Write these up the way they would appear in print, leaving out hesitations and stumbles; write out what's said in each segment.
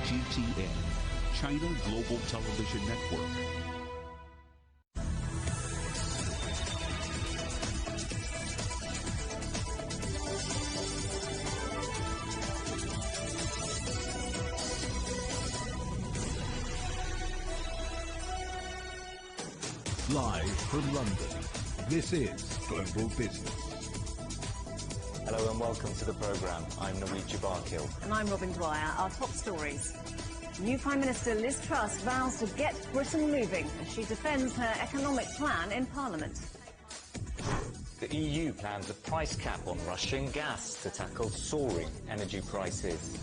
CGTN, China Global Television Network. Live from London, this is Global Business. Hello and welcome to the programme. I'm Norwegia Barkill. And I'm Robin Dwyer. Our top stories. New Prime Minister Liz Truss vows to get Britain moving as she defends her economic plan in Parliament. The EU plans a price cap on Russian gas to tackle soaring energy prices.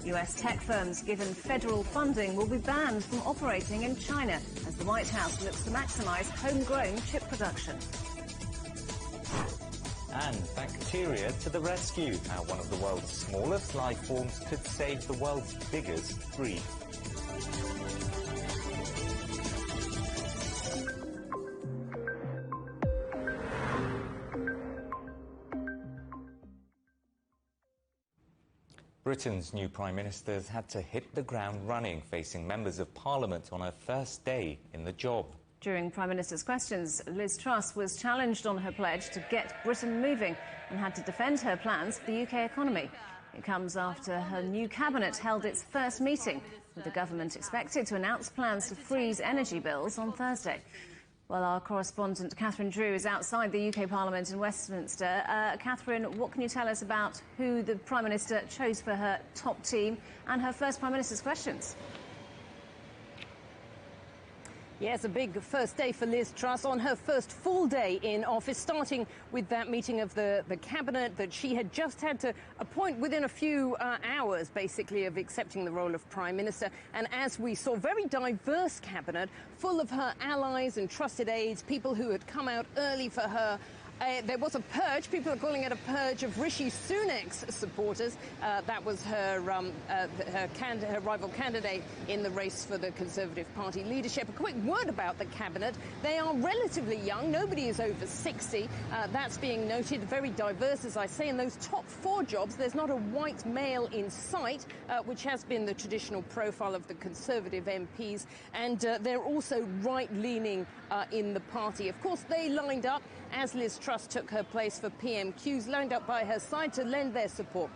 US tech firms given federal funding will be banned from operating in China as the White House looks to maximise homegrown chip production. And bacteria to the rescue. How one of the world's smallest life forms could save the world's biggest breed. Britain's new Prime Minister has had to hit the ground running, facing members of Parliament on her first day in the job. During Prime Minister's questions, Liz Truss was challenged on her pledge to get Britain moving and had to defend her plans for the UK economy. It comes after her new cabinet held its first meeting, with the government expected to announce plans to freeze energy bills on Thursday. Well, our correspondent Catherine Drew is outside the UK Parliament in Westminster. Catherine, what can you tell us about who the Prime Minister chose for her top team and her first Prime Minister's questions? Yes, a big first day for Liz Truss on her first full day in office, starting with that meeting of the cabinet that she had just had to appoint within a few hours, basically, of accepting the role of Prime Minister. And as we saw, very diverse cabinet, full of her allies and trusted aides, people who had come out early for her. There was a purge. People are calling it a purge of Rishi Sunak's supporters. That was her rival candidate in the race for the Conservative Party leadership. A quick word about the cabinet. They are relatively young. Nobody is over 60. That's being noted. Very diverse, as I say. In those top 4 jobs, there's not a white male in sight, which has been the traditional profile of the Conservative MPs. And they're also right-leaning in the party. Of course, they lined up as Liz Truss took her place for PMQs, lined up by her side to lend their support.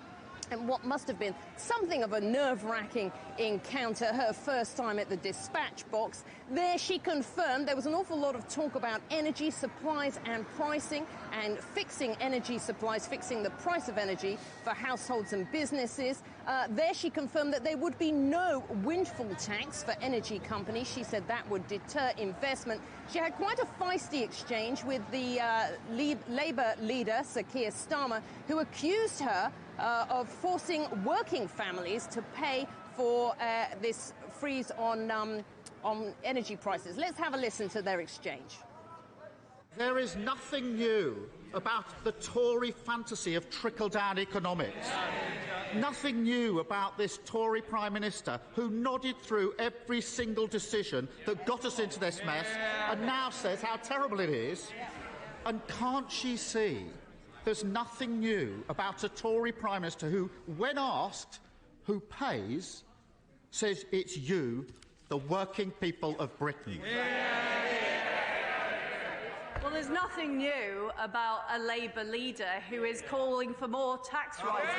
And what must have been something of a nerve-wracking encounter, her first time at the dispatch box. There she confirmed there was an awful lot of talk about energy supplies and pricing and fixing energy supplies, fixing the price of energy for households and businesses. There she confirmed that there would be no windfall tax for energy companies. She said that would deter investment. She had quite a feisty exchange with the Labour leader, Sir Keir Starmer, who accused her of forcing working families to pay for this freeze on energy prices. Let's have a listen to their exchange. There is nothing new about the Tory fantasy of trickle-down economics. Nothing new about this Tory Prime Minister who nodded through every single decision that got us into this mess and now says how terrible it is. And can't she see there's nothing new about a Tory Prime Minister who, when asked who pays, says it's you, the working people of Britain. Well, there's nothing new about a Labour leader who is calling for more tax rises.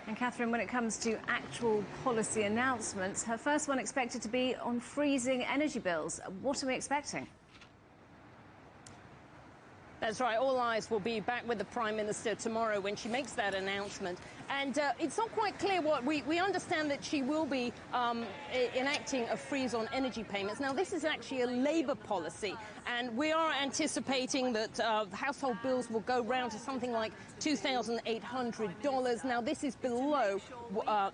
And Catherine, when it comes to actual policy announcements, her first one expected to be on freezing energy bills. What are we expecting? That's right. All eyes will be back with the Prime Minister tomorrow when she makes that announcement. And it's not quite clear what we understand that she will be enacting a freeze on energy payments. Now, this is actually a Labour policy, and we are anticipating that household bills will go round to something like $2,800. Now, this is below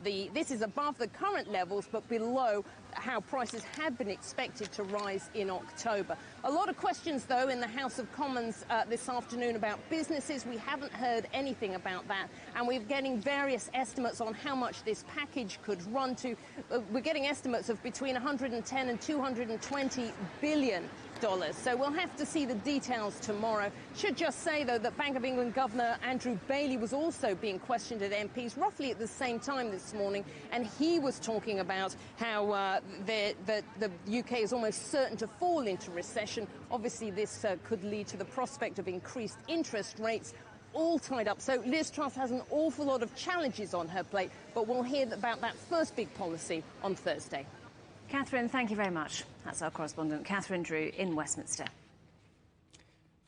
this is above the current levels, but below how prices had been expected to rise in October. A lot of questions, though, in the House of Commons this afternoon about businesses. We haven't heard anything about that, and we're getting various estimates on how much this package could run to. We're getting estimates of between 110 and 220 billion So we'll have to see the details tomorrow. Should just say, though, that Bank of England Governor Andrew Bailey was also being questioned at MPs roughly at the same time this morning, and he was talking about how the UK is almost certain to fall into recession. Obviously, this could lead to the prospect of increased interest rates, all tied up. So Liz Truss has an awful lot of challenges on her plate, but we'll hear about that first big policy on Thursday. Catherine, thank you very much. That's our correspondent, Catherine Drew, in Westminster.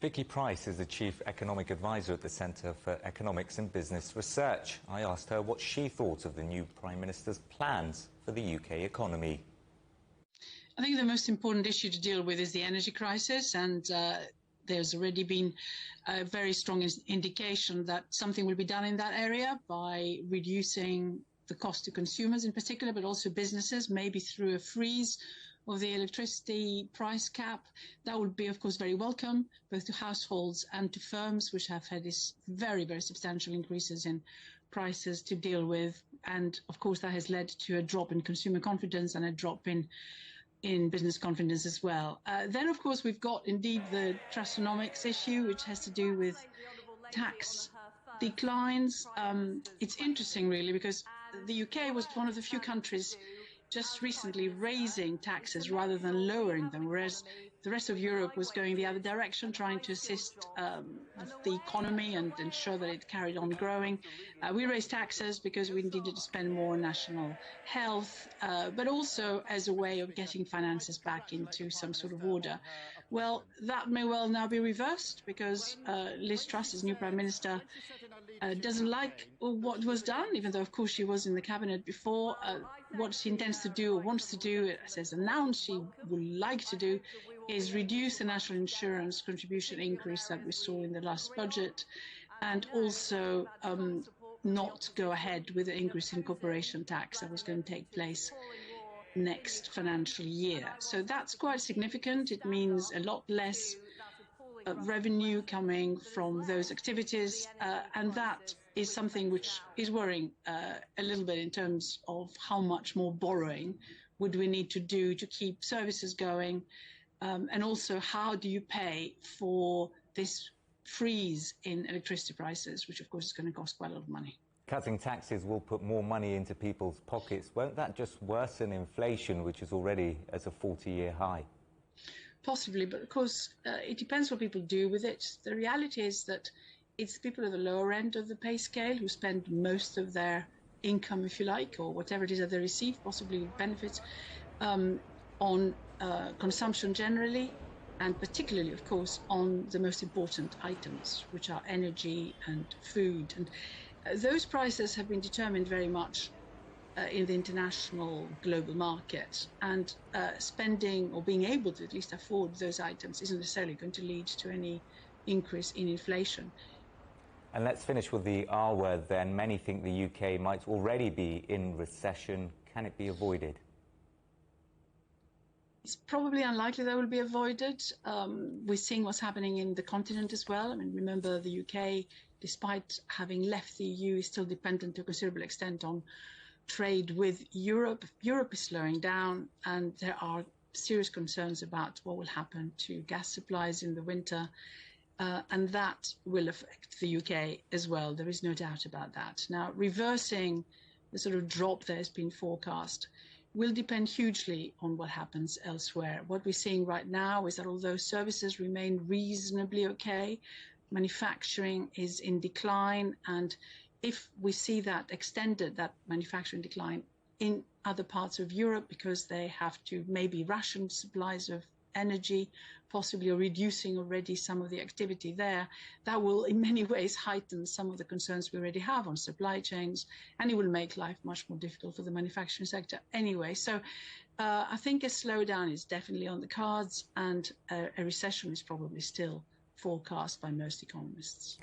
Vicky Price is the Chief Economic Advisor at the Centre for Economics and Business Research. I asked her what she thought of the new Prime Minister's plans for the UK economy. I think the most important issue to deal with is the energy crisis, and there's already been a very strong indication that something will be done in that area by reducing the cost to consumers in particular, but also businesses, maybe through a freeze of the electricity price cap. That would be, of course, very welcome, both to households and to firms, which have had these very, very substantial increases in prices to deal with. And, of course, that has led to a drop in consumer confidence and a drop in business confidence as well. Then, of course, we've got indeed the Trussonomics issue, which has to do with tax declines. It's interesting, really, because the UK was one of the few countries just recently raising taxes rather than lowering them, whereas the rest of Europe was going the other direction, trying to assist the economy and ensure that it carried on growing. We raised taxes because we needed to spend more on national health, but also as a way of getting finances back into some sort of order. Well, that may well now be reversed because Liz Truss, as new Prime Minister, doesn't like what was done, even though, of course, she was in the cabinet before. What she intends to do or wants to do, as has announced she would like to do, is reduce the national insurance contribution increase that we saw in the last budget, and also not go ahead with the increase in corporation tax that was going to take place next financial year. So that's quite significant. It means a lot less revenue coming from those activities, and that is something which is worrying a little bit in terms of how much more borrowing would we need to do to keep services going, and also how do you pay for this freeze in electricity prices, which of course is going to cost quite a lot of money. Cutting taxes will put more money into people's pockets. Won't that just worsen inflation, which is already at a 40-year high? Possibly, but of course it depends what people do with it. The reality is that it's people at the lower end of the pay scale who spend most of their income, if you like, or whatever it is that they receive, possibly with benefits, on consumption generally, and particularly, of course, on the most important items, which are energy and food. And those prices have been determined very much in the international global market, and spending or being able to at least afford those items isn't necessarily going to lead to any increase in inflation. And let's finish with the R word then. Many think the UK might already be in recession. Can it be avoided? It's probably unlikely that will be avoided. We're seeing what's happening in the continent as well. I mean, remember the UK, despite having left the EU, is still dependent to a considerable extent on trade with Europe. Europe is slowing down, and there are serious concerns about what will happen to gas supplies in the winter, and that will affect the UK as well. There is no doubt about that. Now, reversing the sort of drop that has been forecast will depend hugely on what happens elsewhere. What we're seeing right now is that although services remain reasonably okay, manufacturing is in decline, and if we see that extended, that manufacturing decline in other parts of Europe, because they have to maybe ration supplies of energy, possibly, or reducing already some of the activity there, that will in many ways heighten some of the concerns we already have on supply chains, and it will make life much more difficult for the manufacturing sector anyway. So I think a slowdown is definitely on the cards, and a recession is probably still forecast by most economists.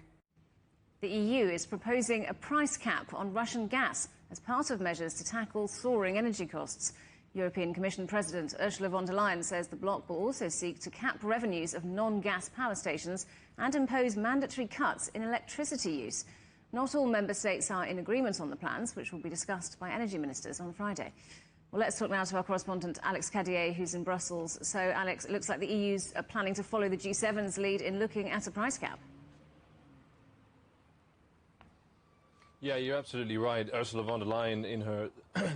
The EU is proposing a price cap on Russian gas as part of measures to tackle soaring energy costs. European Commission President Ursula von der Leyen says the bloc will also seek to cap revenues of non-gas power stations and impose mandatory cuts in electricity use. Not all member states are in agreement on the plans, which will be discussed by energy ministers on Friday. Well, let's talk now to our correspondent, Alex Cadier, who's in Brussels. So, Alex, it looks like the EU's planning to follow the G7's lead in looking at a price cap. Yeah, you're absolutely right. Ursula von der Leyen, in her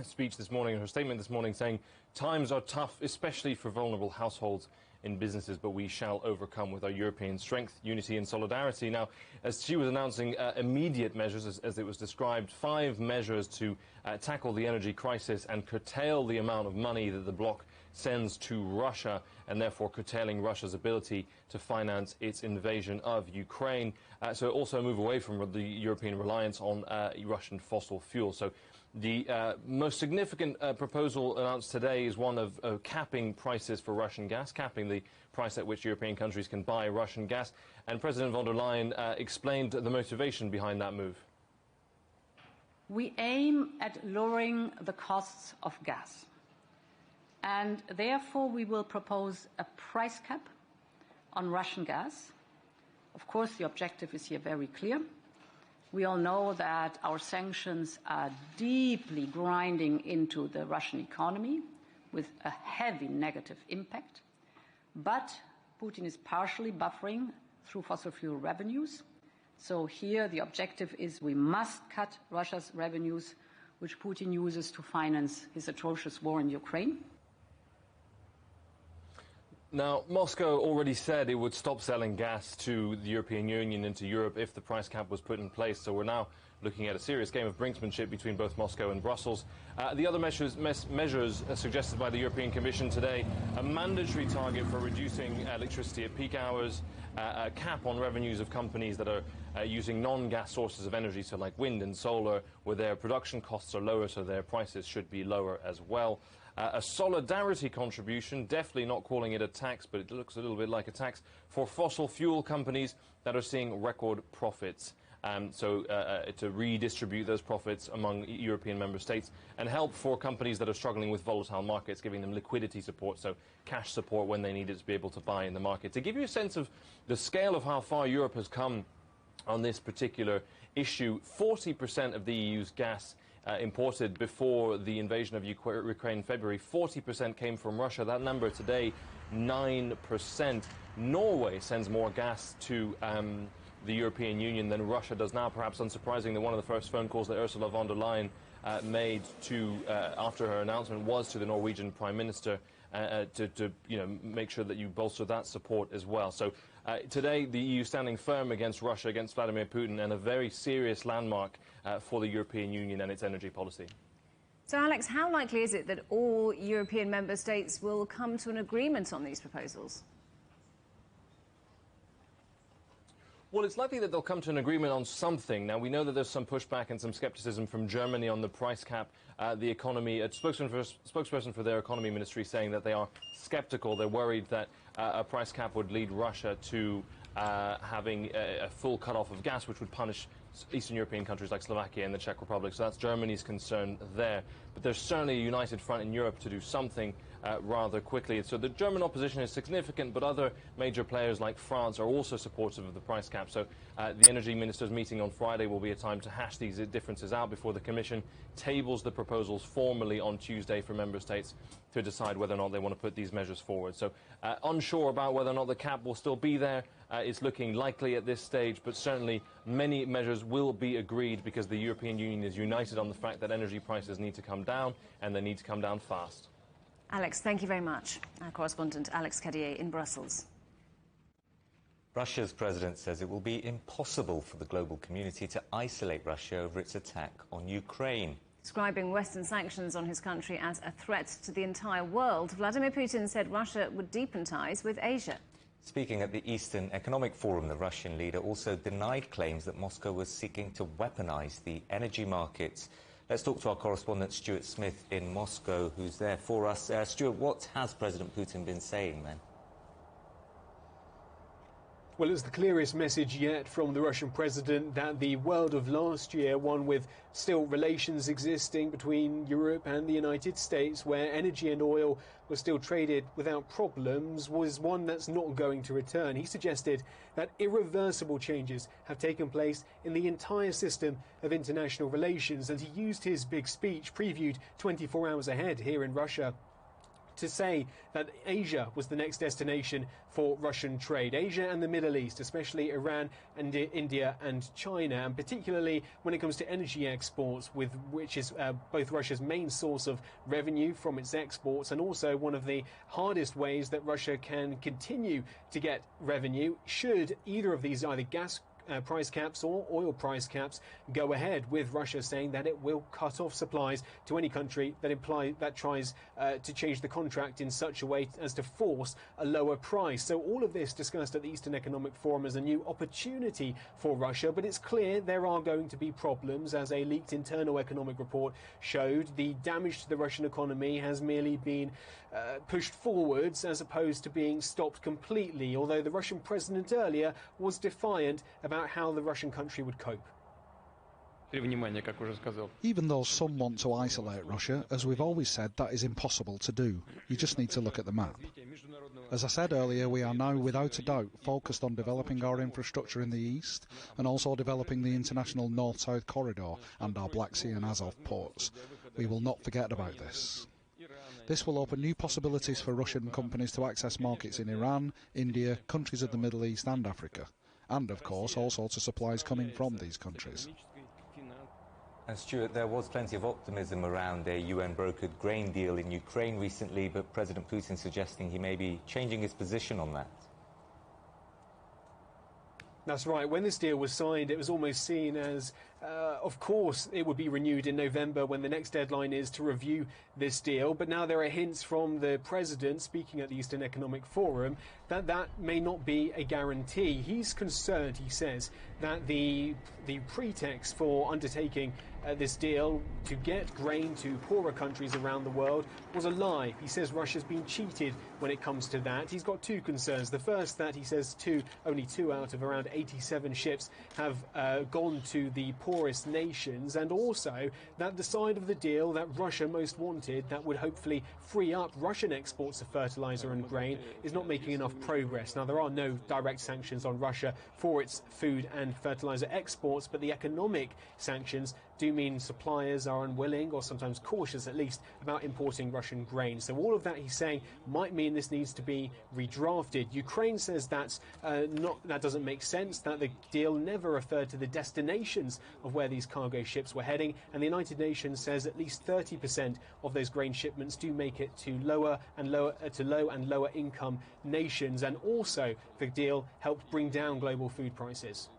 speech this morning, in her statement this morning, saying times are tough, especially for vulnerable households in businesses, but we shall overcome with our European strength, unity and solidarity. Now, as she was announcing immediate measures, as it was described, 5 measures to tackle the energy crisis and curtail the amount of money that the bloc sends to Russia, and therefore curtailing Russia's ability to finance its invasion of Ukraine. So also move away from the European reliance on Russian fossil fuel. So the most significant proposal announced today is one of capping prices for Russian gas, capping the price at which European countries can buy Russian gas. And President von der Leyen explained the motivation behind that move. We aim at lowering the costs of gas. And therefore, we will propose a price cap on Russian gas. Of course, the objective is here very clear. We all know that our sanctions are deeply grinding into the Russian economy with a heavy negative impact. But Putin is partially buffering through fossil fuel revenues. So here the objective is we must cut Russia's revenues, which Putin uses to finance his atrocious war in Ukraine. Now, Moscow already said it would stop selling gas to the European Union and to Europe if the price cap was put in place. So we're now looking at a serious game of brinksmanship between both Moscow and Brussels. The other measures suggested by the European Commission today, a mandatory target for reducing electricity at peak hours, a cap on revenues of companies that are using non-gas sources of energy, so like wind and solar, where their production costs are lower, so their prices should be lower as well. A solidarity contribution, definitely not calling it a tax, but it looks a little bit like a tax, for fossil fuel companies that are seeing record profits. To redistribute those profits among European member states, and help for companies that are struggling with volatile markets, giving them liquidity support, so cash support when they need it to be able to buy in the market. To give you a sense of the scale of how far Europe has come on this particular issue, 40% of the EU's gas imported before the invasion of Ukraine in February, 40% came from Russia. That number today, 9%. Norway sends more gas to the European Union than Russia does now. Perhaps unsurprisingly, one of the first phone calls that Ursula von der Leyen made to after her announcement was to the Norwegian Prime Minister to make sure that you bolster that support as well. So today, the EU standing firm against Russia, against Vladimir Putin, and a very serious landmark for the European Union and its energy policy. So, Alex, how likely is it that all European member states will come to an agreement on these proposals? Well, it's likely that they'll come to an agreement on something. Now, we know that there's some pushback and some skepticism from Germany on the price cap. The economy, a spokesperson for their economy ministry saying that they are skeptical. They're worried that a price cap would lead Russia to having a full cut-off of gas, which would punish Eastern European countries like Slovakia and the Czech Republic. So that's Germany's concern there. But there's certainly a united front in Europe to do something rather quickly. So the German opposition is significant, but other major players like France are also supportive of the price cap. So the energy ministers' meeting on Friday will be a time to hash these differences out before the Commission tables the proposals formally on Tuesday for member states to decide whether or not they want to put these measures forward. So unsure about whether or not the cap will still be there. It's looking likely at this stage, but certainly many measures will be agreed because the European Union is united on the fact that energy prices need to come down, and they need to come down fast. Alex, thank you very much. Our correspondent Alex Cadier in Brussels. Russia's president says it will be impossible for the global community to isolate Russia over its attack on Ukraine. Describing Western sanctions on his country as a threat to the entire world, Vladimir Putin said Russia would deepen ties with Asia. Speaking at the Eastern Economic Forum, the Russian leader also denied claims that Moscow was seeking to weaponize the energy markets. Let's talk to our correspondent Stuart Smith in Moscow, who's there for us. Stuart, what has President Putin been saying then? Well, it's the clearest message yet from the Russian president that the world of last year, one with still relations existing between Europe and the United States, where energy and oil were still traded without problems, was one that's not going to return. He suggested that irreversible changes have taken place in the entire system of international relations, and he used his big speech, previewed 24 hours ahead here in Russia, to say that Asia was the next destination for Russian trade. Asia and the Middle East, especially Iran and India and China, and particularly when it comes to energy exports, which is both Russia's main source of revenue from its exports and also one of the hardest ways that Russia can continue to get revenue should either of these, either gas price caps or oil price caps, go ahead, with Russia saying that it will cut off supplies to any country that tries to change the contract in such a way as to force a lower price. So all of this discussed at the Eastern Economic Forum as a new opportunity for Russia, but it's clear there are going to be problems. As a leaked internal economic report showed, the damage to the Russian economy has merely been pushed forwards as opposed to being stopped completely, although the Russian president earlier was defiant about how the Russian country would cope. Even though some want to isolate Russia, as we've always said, that is impossible to do. You just need to look at the map. As I said earlier, we are now, without a doubt, focused on developing our infrastructure in the east and also developing the international north-south corridor and our Black Sea and Azov ports. We will not forget about this. This will open new possibilities for Russian companies to access markets in Iran, India, countries of the Middle East and Africa, and of course all sorts of supplies coming from these countries. And Stuart, there was plenty of optimism around a UN-brokered grain deal in Ukraine recently, but President Putin suggesting he may be changing his position on that. That's right. When this deal was signed, it was almost seen as, of course, it would be renewed in November when the next deadline is to review this deal. But now there are hints from the president, speaking at the Eastern Economic Forum, that that may not be a guarantee. He's concerned, he says, that the pretext for undertaking this deal to get grain to poorer countries around the world was a lie. He says Russia's been cheated when it comes to that. He's got two concerns. The first, that he says only two out of around 87 ships have gone to the poorest nations, and also that the side of the deal that Russia most wanted, that would hopefully free up Russian exports of fertilizer and grain, is not making enough progress. Now, there are no direct sanctions on Russia for its food and fertilizer exports, but the economic sanctions do mean suppliers are unwilling, or sometimes cautious at least, about importing Russian grain. So all of that, he's saying, might mean this needs to be redrafted. Ukraine says that doesn't make sense, that the deal never referred to the destinations of where these cargo ships were heading, and the United Nations says at least 30% of those grain shipments do make it to low and lower income nations, and also the deal helped bring down global food prices.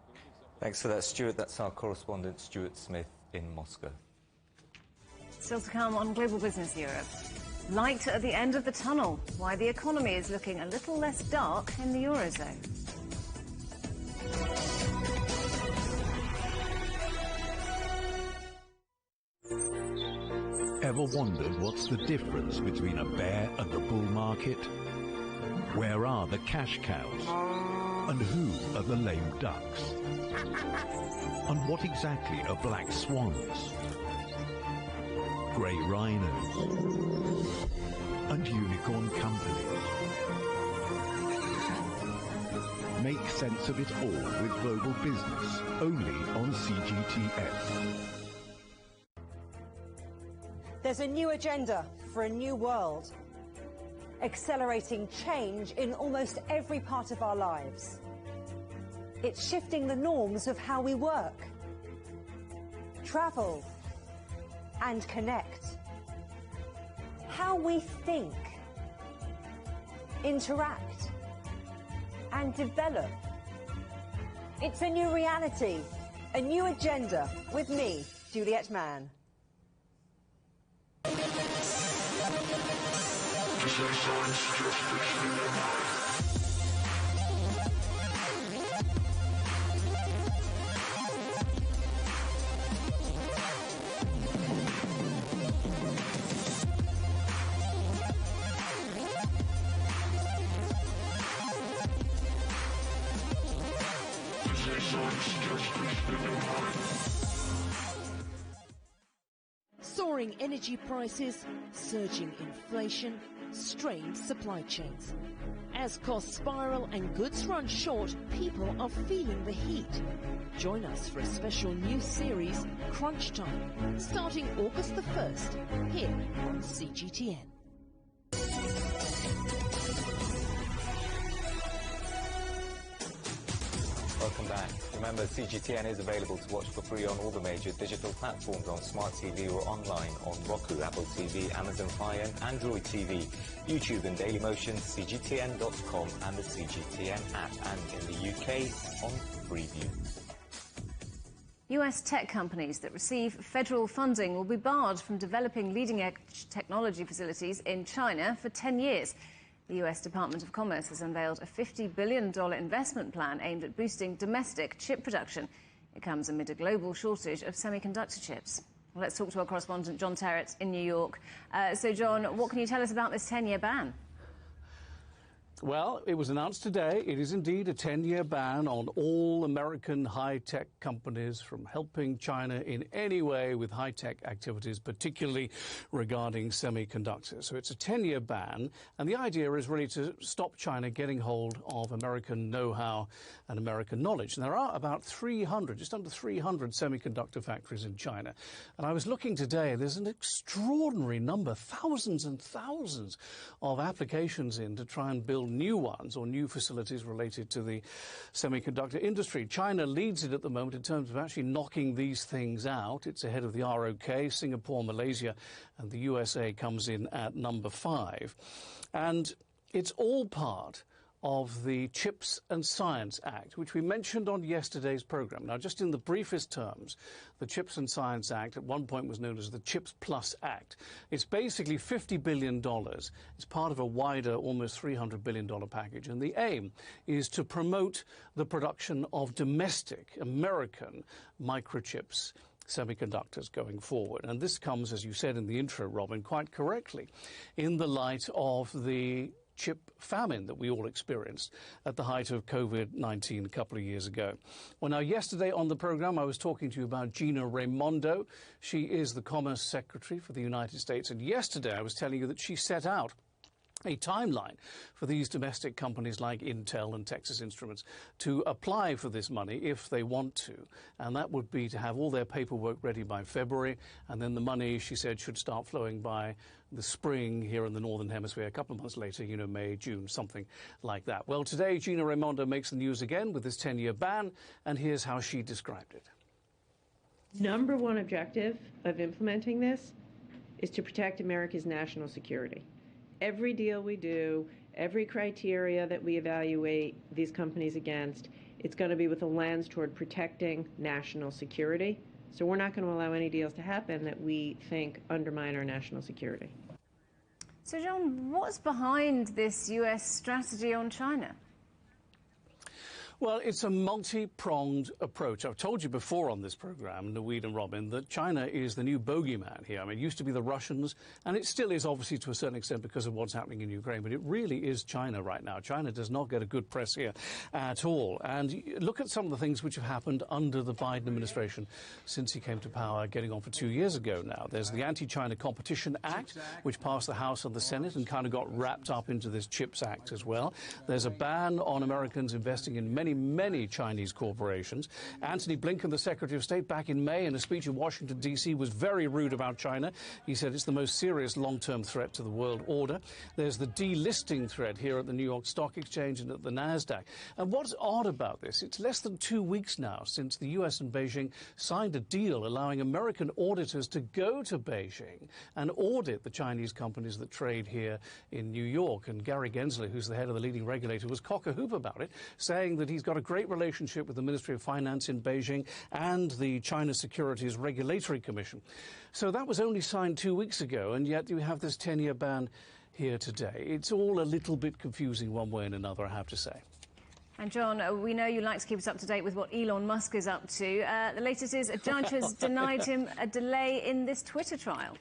Thanks for that, Stuart. That's our correspondent, Stuart Smith, in Moscow. Still to come on Global Business Europe. Light at the end of the tunnel. Why the economy is looking a little less dark in the Eurozone. Ever wondered what's the difference between a bear and a bull market? Where are the cash cows? And who are the lame ducks? And what exactly are black swans, grey rhinos, and unicorn companies? Make sense of it all with Global Business, only on CGTN. There's a new agenda for a new world, accelerating change in almost every part of our lives. It's shifting the norms of how we work, travel, and connect. How we think, interact, and develop. It's a new reality, a new agenda with me, Juliet Mann. Soaring energy prices, surging inflation, strained supply chains. As costs spiral and goods run short, people are feeling the heat. Join us for a special new series, Crunch Time, starting August the 1st, here on CGTN. Welcome back. Remember, CGTN is available to watch for free on all the major digital platforms, on Smart TV or online on Roku, Apple TV, Amazon Fire and Android TV, YouTube and Dailymotion, CGTN.com and the CGTN app, and in the UK on Freeview. US tech companies that receive federal funding will be barred from developing leading-edge technology facilities in China for 10 years. The US Department of Commerce has unveiled a $50 billion investment plan aimed at boosting domestic chip production. It comes amid a global shortage of semiconductor chips. Well, let's talk to our correspondent John Terrett in New York. So, John, what can you tell us about this 10-year ban? Well, it was announced today. It is indeed a 10-year ban on all American high-tech companies from helping China in any way with high-tech activities, particularly regarding semiconductors. So it's a 10-year ban, and the idea is really to stop China getting hold of American know-how and American knowledge. And there are about 300, just under 300 semiconductor factories in China. And I was looking today, there's an extraordinary number, thousands and thousands of applications in to try and build new ones or new facilities related to the semiconductor industry. China leads it at the moment in terms of actually knocking these things out. It's ahead of the ROK, Singapore, Malaysia, and the USA comes in at number 5. And it's all part of the Chips and Science Act, which we mentioned on yesterday's program. Now, just in the briefest terms, the Chips and Science Act at one point was known as the Chips Plus Act. It's basically $50 billion. It's part of a wider, almost $300 billion package. And the aim is to promote the production of domestic American microchips, semiconductors going forward. And this comes, as you said in the intro, Robin, quite correctly, in the light of the chip famine that we all experienced at the height of COVID-19 a couple of years ago. Well, now, yesterday on the program, I was talking to you about Gina Raimondo. She is the Commerce Secretary for the United States. And yesterday, I was telling you that she set out a timeline for these domestic companies like Intel and Texas Instruments to apply for this money if they want to. And that would be to have all their paperwork ready by February. And then the money, she said, should start flowing by the spring here in the Northern Hemisphere, a couple of months later, you know, May, June, something like that. Well, today, Gina Raimondo makes the news again with this 10-year ban, and here's how she described it. Number one objective of implementing this is to protect America's national security. Every deal we do, every criteria that we evaluate these companies against, it's going to be with a lens toward protecting national security. So we're not going to allow any deals to happen that we think undermine our national security. So, John, what's behind this US strategy on China? Well, it's a multi-pronged approach. I've told you before on this program, Naweed and Robin, that China is the new bogeyman here. I mean, it used to be the Russians, and it still is, obviously, to a certain extent because of what's happening in Ukraine. But it really is China right now. China does not get a good press here at all. And look at some of the things which have happened under the Biden administration since he came to power, getting on for 2 years ago now. There's the Anti-China Competition Act, which passed the House and the Senate and kind of got wrapped up into this CHIPS Act as well. There's a ban on Americans investing in many Chinese corporations. Anthony Blinken, the Secretary of State, back in May in a speech in Washington, D.C., was very rude about China. He said it's the most serious long-term threat to the world order. There's the delisting threat here at the New York Stock Exchange and at the NASDAQ. And what's odd about this, it's less than 2 weeks now since the U.S. and Beijing signed a deal allowing American auditors to go to Beijing and audit the Chinese companies that trade here in New York. And Gary Gensler, who's the head of the leading regulator, was cock-a-hoop about it, saying that he's got a great relationship with the Ministry of Finance in Beijing and the China Securities Regulatory Commission. So that was only signed 2 weeks ago, and yet you have this 10-year ban here today. It's all a little bit confusing one way and another, I have to say. And John, we know you like to keep us up to date with what Elon Musk is up to. The latest is a judge has denied him a delay in this Twitter trial.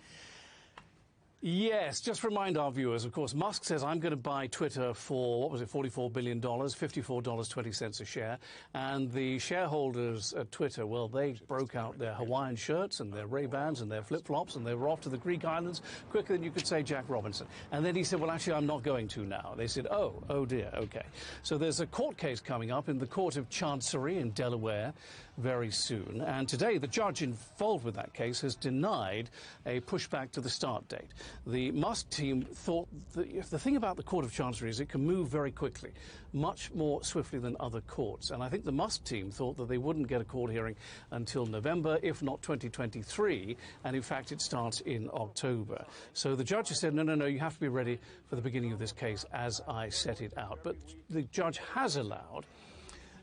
Yes, just remind our viewers, of course, Musk says, I'm going to buy Twitter for, what was it, $44 billion, $54.20 a share. And the shareholders at Twitter, well, they broke out their Hawaiian shirts and their Ray-Bans and their flip-flops, and they were off to the Greek islands quicker than you could say Jack Robinson. And then he said, well, actually, I'm not going to now. They said, oh dear, OK. So there's a court case coming up in the Court of Chancery in Delaware very soon. And today, the judge involved with that case has denied a pushback to the start date. The Musk team thought that the thing about the Court of Chancery is it can move very quickly, much more swiftly than other courts. And I think the Musk team thought that they wouldn't get a court hearing until November, if not 2023. And in fact, it starts in October. So the judge has said, no, you have to be ready for the beginning of this case as I set it out. But the judge has allowed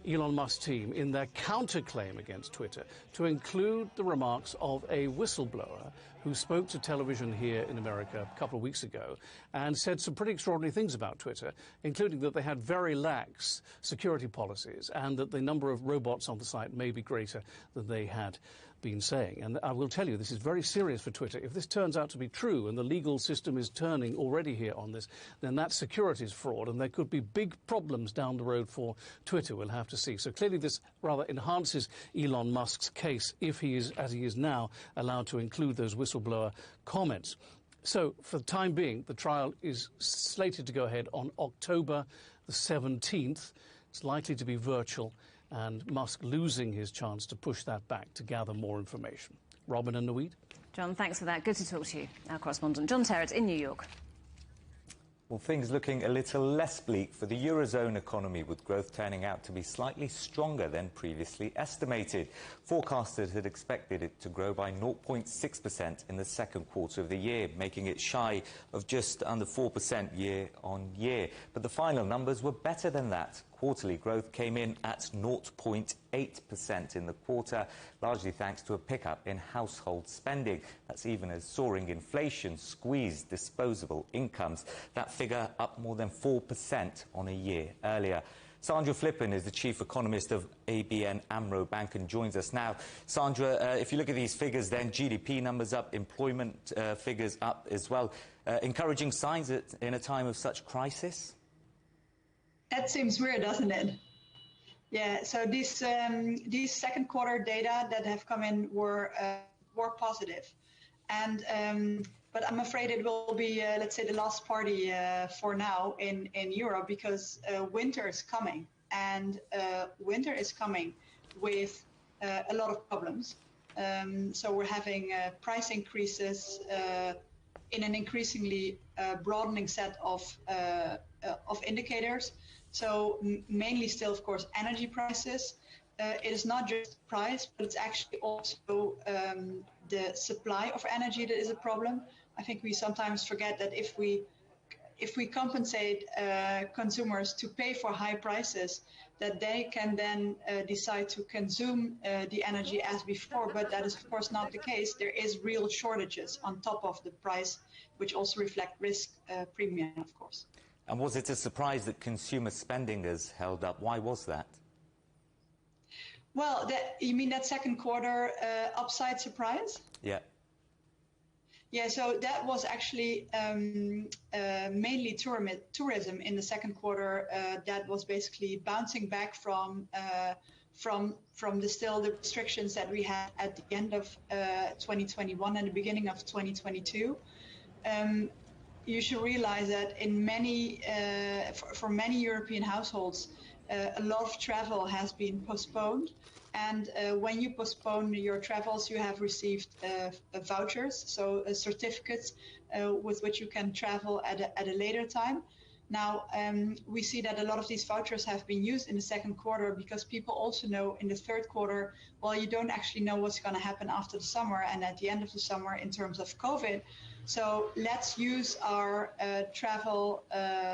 Elon Musk's team in their counterclaim against Twitter to include the remarks of a whistleblower who spoke to television here in America a couple of weeks ago and said some pretty extraordinary things about Twitter, including that they had very lax security policies and that the number of robots on the site may be greater than they had been saying. And I will tell you, this is very serious for Twitter. If this turns out to be true and the legal system is turning already here on this, then that's securities fraud and there could be big problems down the road for Twitter. We'll have to see. So clearly this rather enhances Elon Musk's case if he is, as he is now, allowed to include those whistleblower comments. So for the time being, the trial is slated to go ahead on October the 17th. It's likely to be virtual, and Musk losing his chance to push that back to gather more information. Robin and Naweed. John, thanks for that. Good to talk to you. Our correspondent, John Terrett in New York. Well, things looking a little less bleak for the Eurozone economy, with growth turning out to be slightly stronger than previously estimated. Forecasters had expected it to grow by 0.6% in the second quarter of the year, making it shy of just under 4% year-on-year. But the final numbers were better than that. Quarterly growth came in at 0.8% in the quarter, largely thanks to a pickup in household spending. That's even as soaring inflation squeezed disposable incomes. That figure up more than 4% on a year earlier. Sandra Flippen is the chief economist of ABN AMRO Bank and joins us now. Sandra, if you look at these figures then, GDP numbers up, employment figures up as well. Encouraging signs in a time of such crisis? That seems weird, doesn't it? Yeah, so these second quarter data that have come in were positive. And but I'm afraid it will be, let's say, the last party for now in Europe, because winter is coming. And winter is coming with a lot of problems. So we're having price increases in an increasingly broadening set of indicators. So mainly still, of course, energy prices. It is not just price, but it's actually also the supply of energy that is a problem. I think we sometimes forget that if we compensate consumers to pay for high prices, that they can then decide to consume the energy as before. But that is, of course, not the case. There is real shortages on top of the price, which also reflect risk premium, of course. And was it a surprise that consumer spending has held up? Why was that? Well, you mean that second quarter upside surprise? Yeah. Yeah, so that was actually mainly tourism in the second quarter. That was basically bouncing back from the restrictions that we had at the end of 2021 and the beginning of 2022. You should realize that in for many European households, a lot of travel has been postponed. And when you postpone your travels, you have received vouchers, so certificates with which you can travel at a later time. Now, we see that a lot of these vouchers have been used in the second quarter because people also know in the third quarter, well, you don't actually know what's going to happen after the summer and at the end of the summer in terms of COVID. So let's use our travel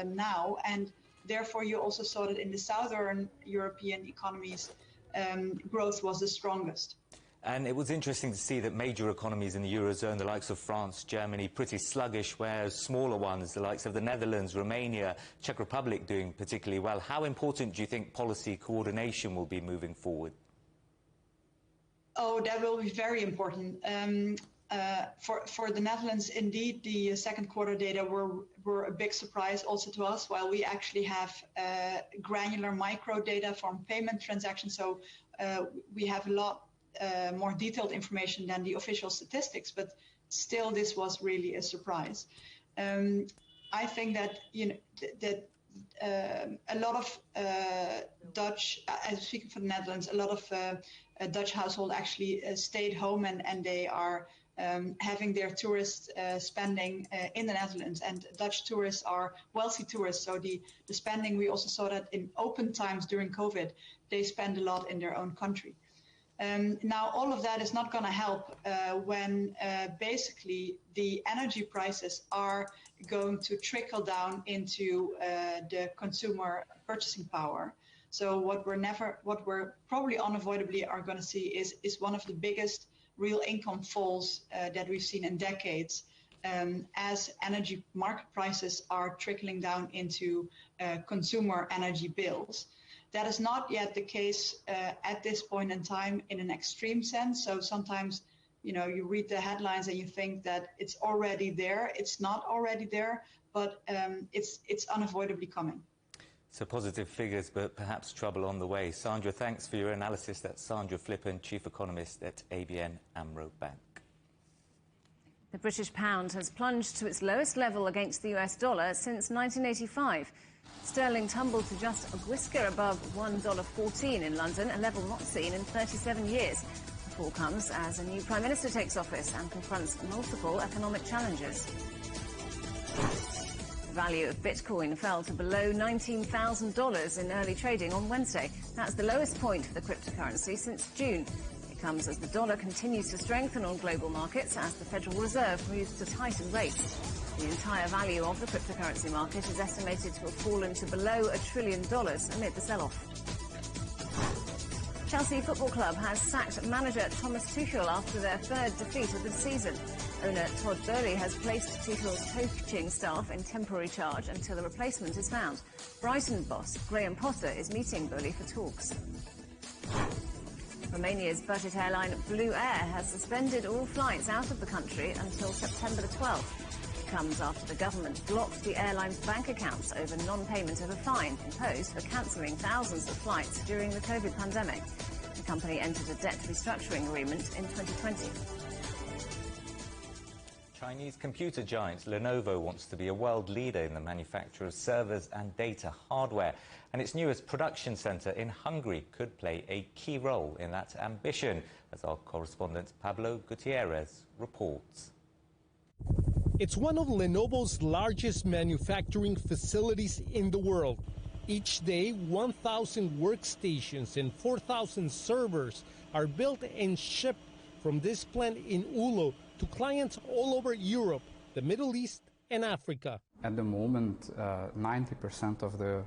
now. And therefore, you also saw that in the southern European economies, growth was the strongest. And it was interesting to see that major economies in the Eurozone, the likes of France, Germany, pretty sluggish, whereas smaller ones, the likes of the Netherlands, Romania, Czech Republic doing particularly well. How important do you think policy coordination will be moving forward? Oh, that will be very important. For the Netherlands, indeed, the second quarter data were a big surprise also to us, while we actually have granular micro data from payment transactions. So we have a lot more detailed information than the official statistics, but still this was really a surprise. I think that a lot of Dutch, speaking for the Netherlands, a lot of Dutch households actually stayed home and they are having their tourist spending in the Netherlands. And Dutch tourists are wealthy tourists, so the spending, we also saw that in open times during COVID, they spend a lot in their own country. Now, all of that is not going to help when basically the energy prices are going to trickle down into the consumer purchasing power. So what we're probably unavoidably are going to see is one of the biggest real income falls that we've seen in decades, as energy market prices are trickling down into consumer energy bills. That is not yet the case at this point in time in an extreme sense. So sometimes, you read the headlines and you think that it's already there. It's not already there, but it's unavoidably coming. So positive figures, but perhaps trouble on the way. Sandra, thanks for your analysis. That's Sandra Flippen, Chief Economist at ABN AMRO Bank. The British pound has plunged to its lowest level against the US dollar since 1985. Sterling tumbled to just a whisker above $1.14 in London, a level not seen in 37 years. The fall comes as a new Prime Minister takes office and confronts multiple economic challenges. The value of Bitcoin fell to below $19,000 in early trading on Wednesday. That's the lowest point for the cryptocurrency since June. It comes as the dollar continues to strengthen on global markets as the Federal Reserve moves to tighten rates. The entire value of the cryptocurrency market is estimated to have fallen to below $1 trillion amid the sell-off. Chelsea Football Club has sacked manager Thomas Tuchel after their third defeat of the season. Owner Todd Boehly has placed Tuchel's coaching staff in temporary charge until a replacement is found. Brighton boss Graham Potter is meeting Boehly for talks. Romania's budget airline Blue Air has suspended all flights out of the country until September the 12th. It comes after the government blocked the airline's bank accounts over non-payment of a fine imposed for cancelling thousands of flights during the COVID pandemic. The company entered a debt restructuring agreement in 2020. Chinese computer giant Lenovo wants to be a world leader in the manufacture of servers and data hardware, and its newest production centre in Hungary could play a key role in that ambition, as our correspondent Pablo Gutierrez reports. It's one of Lenovo's largest manufacturing facilities in the world. Each day, 1,000 workstations and 4,000 servers are built and shipped from this plant in Oulu to clients all over Europe, the Middle East, and Africa. At the moment, 90% of the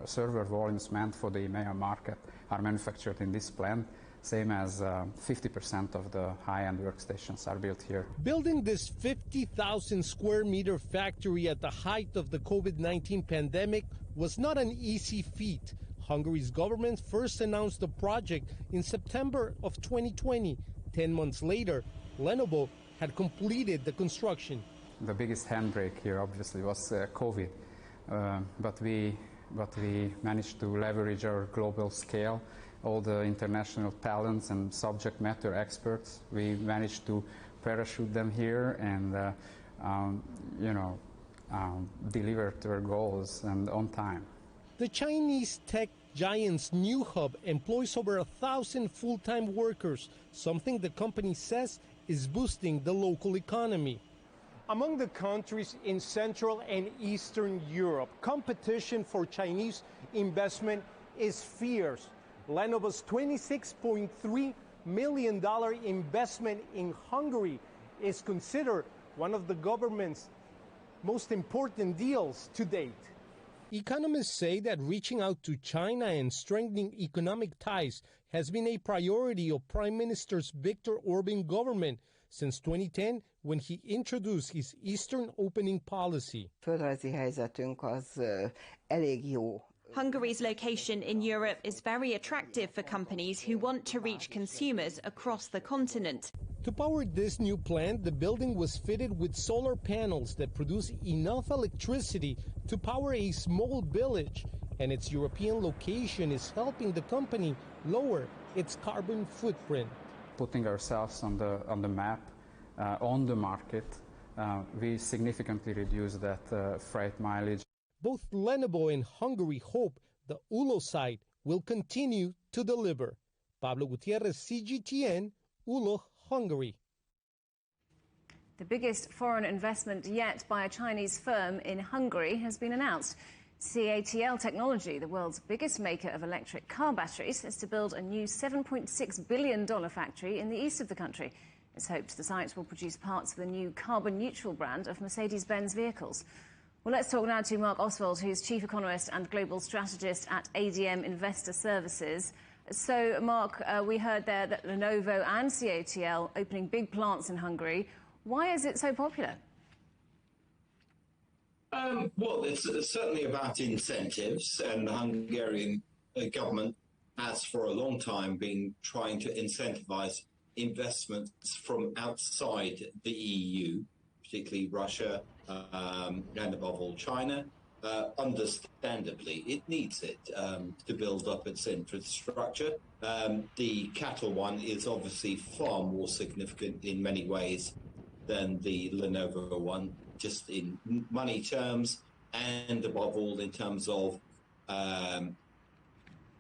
server volumes meant for the EMEA market are manufactured in this plant, same as 50% of the high-end workstations are built here. Building this 50,000 square meter factory at the height of the COVID-19 pandemic was not an easy feat. Hungary's government first announced the project in September of 2020. 10 months later, Lenovo had completed the construction. The biggest handbrake here obviously was COVID, but we managed to leverage our global scale, all the international talents and subject matter experts. We managed to parachute them here and deliver to our goals and on time. The Chinese tech giant's new hub employs over 1,000 full-time workers, something the company says is boosting the local economy. Among the countries in Central and Eastern Europe, competition for Chinese investment is fierce. Lenovo's $26.3 million investment in Hungary is considered one of the government's most important deals to date. Economists say that reaching out to China and strengthening economic ties has been a priority of Prime Minister Viktor Orban's government since 2010, when he introduced his Eastern opening policy. Földrajzi helyzetünk az elég jó Hungary's location in Europe is very attractive for companies who want to reach consumers across the continent. To power this new plant, the building was fitted with solar panels that produce enough electricity to power a small village, and its European location is helping the company lower its carbon footprint. Putting ourselves on the map, on the market, we significantly reduce that freight mileage. Both Lenovo and Hungary hope the Ulo site will continue to deliver. Pablo Gutierrez, CGTN, Ulo, Hungary. The biggest foreign investment yet by a Chinese firm in Hungary has been announced. CATL Technology, the world's biggest maker of electric car batteries, is to build a new $7.6 billion factory in the east of the country. It's hoped the site will produce parts for the new carbon-neutral brand of Mercedes-Benz vehicles. Well, let's talk now to Mark Oswald, who's Chief Economist and Global Strategist at ADM Investor Services. So, Mark, we heard there that Lenovo and CATL opening big plants in Hungary. Why is it so popular? Well, it's certainly about incentives, and the Hungarian government has for a long time been trying to incentivize investments from outside the EU, particularly Russia, and above all China. Understandably, it needs it to build up its infrastructure. The cattle one is obviously far more significant in many ways than the Lenovo one, just in money terms, and above all in terms of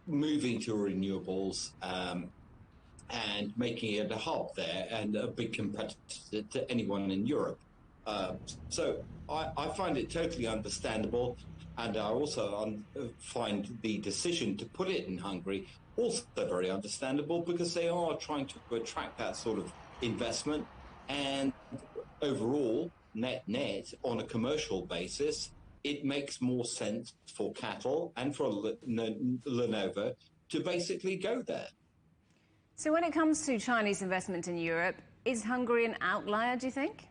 moving to renewables and making it a hub there and a big competitor to anyone in Europe. So I find it totally understandable, and I also find the decision to put it in Hungary also very understandable, because they are trying to attract that sort of investment, and overall, net, on a commercial basis, it makes more sense for cattle and for Lenovo to basically go there. So when it comes to Chinese investment in Europe, is Hungary an outlier, do you think?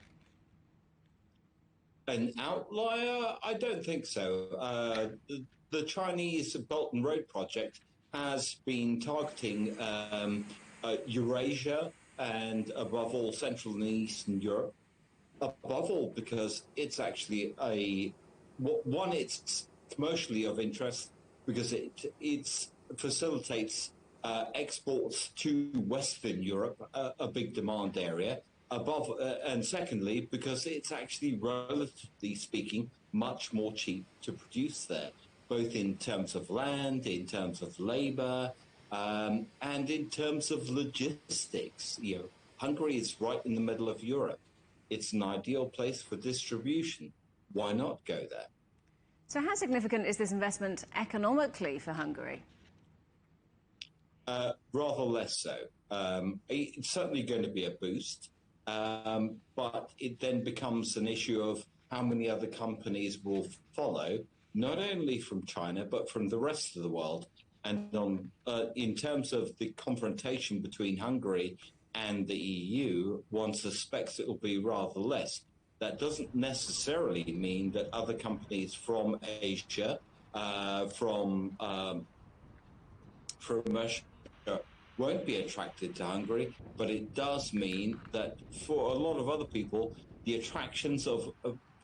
An outlier? I don't think so. The Chinese Belt and Road project has been targeting Eurasia and, above all, Central and Eastern Europe. Above all, because it's actually it's commercially of interest, because it facilitates exports to Western Europe, a big demand area. And secondly, because it's actually, relatively speaking, much more cheap to produce there, both in terms of land, in terms of labor, and in terms of logistics. Hungary is right in the middle of Europe. It's an ideal place for distribution. Why not go there? So how significant is this investment economically for Hungary? Rather less so. It's certainly going to be a boost, but it then becomes an issue of how many other companies will follow, not only from China, but from the rest of the world. And in terms of the confrontation between Hungary and the EU, one suspects it will be rather less. That doesn't necessarily mean that other companies from Asia, from Russia, won't be attracted to Hungary, but it does mean that for a lot of other people, the attractions of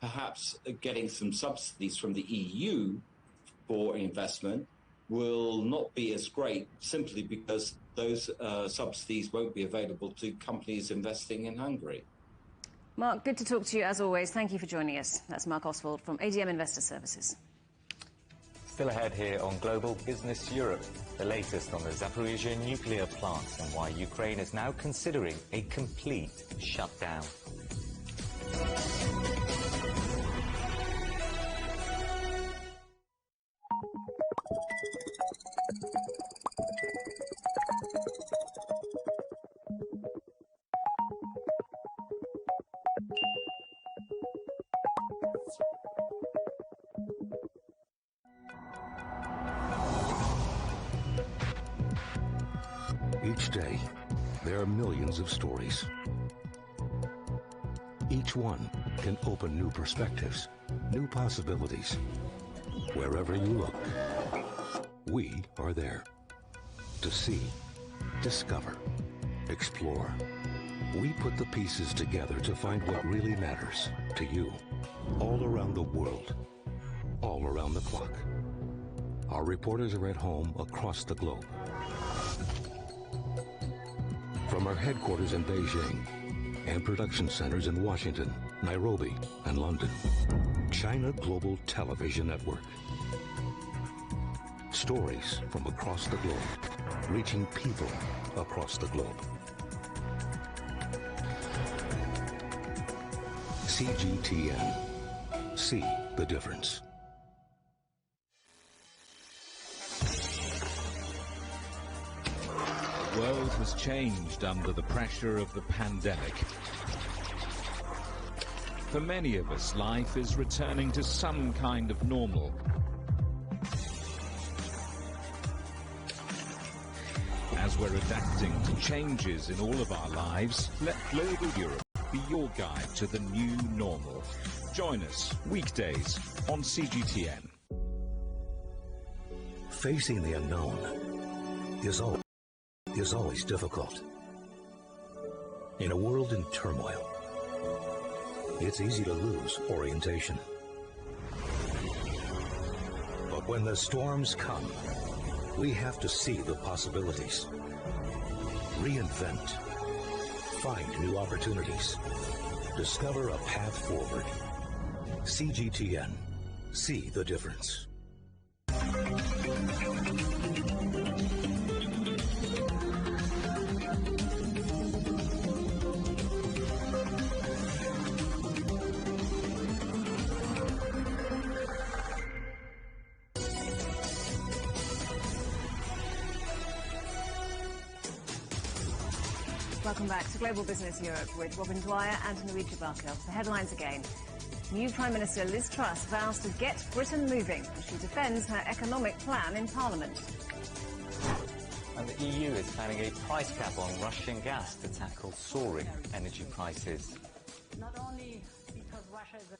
perhaps getting some subsidies from the EU for investment will not be as great, simply because those subsidies won't be available to companies investing in Hungary. Mark, good to talk to you as always. Thank you for joining us. That's Mark Oswald from ADM Investor Services. Still ahead here on Global Business Europe, the latest on the Zaparisia nuclear plant and why Ukraine is now considering a complete shutdown. Each day, there are millions of stories. Each one can open new perspectives, new possibilities. Wherever you look, We are there to see, discover, explore. We put the pieces together to find what really matters to you, all around the world, all around the clock. Our reporters are at home across the globe. From our headquarters in Beijing and production centers in Washington, Nairobi, and London, China Global Television Network. Stories from across the globe, reaching people across the globe. CGTN. See the difference. The world has changed under the pressure of the pandemic. For many of us, life is returning to some kind of normal. As we're adapting to changes in all of our lives, let Global Europe be your guide to the new normal. Join us weekdays on CGTN. Facing the unknown is always difficult. In a world in turmoil, it's easy to lose orientation. But when the storms come, we have to see the possibilities, reinvent, find new opportunities, discover a path forward. CGTN. See the difference. Welcome back to Global Business Europe with Robin Dwyer and Luigi Barco. The headlines again. New Prime Minister Liz Truss vows to get Britain moving as she defends her economic plan in Parliament. And the EU is planning a price cap on Russian gas to tackle soaring energy prices. Not only because Russia is